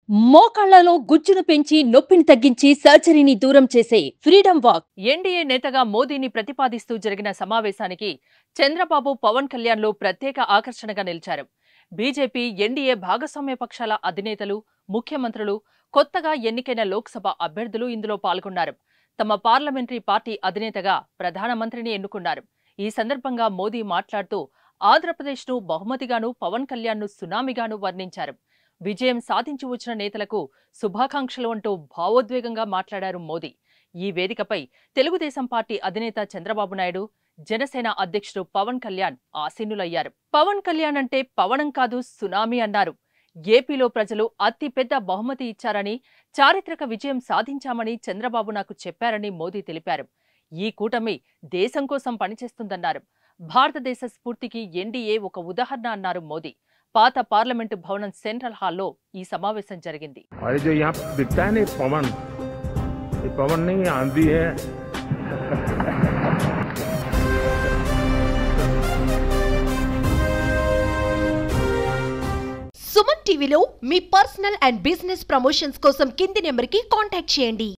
మోకాళ్లలో గుజ్జును పెంచి నొప్పిని తగ్గించి సర్జరీని దూరం చేసే ఫ్రీడమ్ వాక్. ఎన్డీఏ నేతగా మోదీని ప్రతిపాదిస్తూ జరిగిన సమావేశానికి చంద్రబాబు, పవన్ కళ్యాణ్లు ప్రత్యేక ఆకర్షణగా నిలిచారు. బీజేపీ, ఎన్డీఏ భాగస్వామ్య పక్షాల అధినేతలు, ముఖ్యమంత్రులు, కొత్తగా ఎన్నికైన లోక్సభ అభ్యర్థులు ఇందులో పాల్గొన్నారు. తమ పార్లమెంటరీ పార్టీ అధినేతగా ప్రధానమంత్రిని ఎన్నుకున్నారు. ఈ సందర్భంగా మోదీ మాట్లాడుతూ ఆంధ్రప్రదేశ్ను బహుమతిగాను, పవన్ కళ్యాణ్ను సునామీగాను వర్ణించారు. విజయం సాధించి వచ్చిన నేతలకు శుభాకాంక్షలు అంటూ భావోద్వేగంగా మాట్లాడారు మోదీ. ఈ వేదికపై తెలుగుదేశం పార్టీ అధినేత చంద్రబాబు నాయుడు, జనసేన అధ్యక్షుడు పవన్ కళ్యాణ్ ఆసీనులయ్యారు. పవన్ కళ్యాణ్ అంటే పవనం కాదు, సునామీ అన్నారు. ఏపీలో ప్రజలు అతి పెద్ద బహుమతి ఇచ్చారని, చారిత్రక విజయం సాధించామని చంద్రబాబు నాకు చెప్పారని మోదీ తెలిపారు. ఈ కూటమి దేశం కోసం పనిచేస్తుందన్నారు. భారతదేశ స్ఫూర్తికి ఎన్డీఏ ఒక ఉదాహరణ అన్నారు మోదీ. పాత పార్లమెంటు భవనం సెంట్రల్ హాల్లో ఈ సమావేశం జరిగింది. సుమన్ టీవీలో మీ పర్సనల్ అండ్ బిజినెస్ ప్రమోషన్స్ కోసం కింది నెంబర్కి కాంటాక్ట్ చేయండి.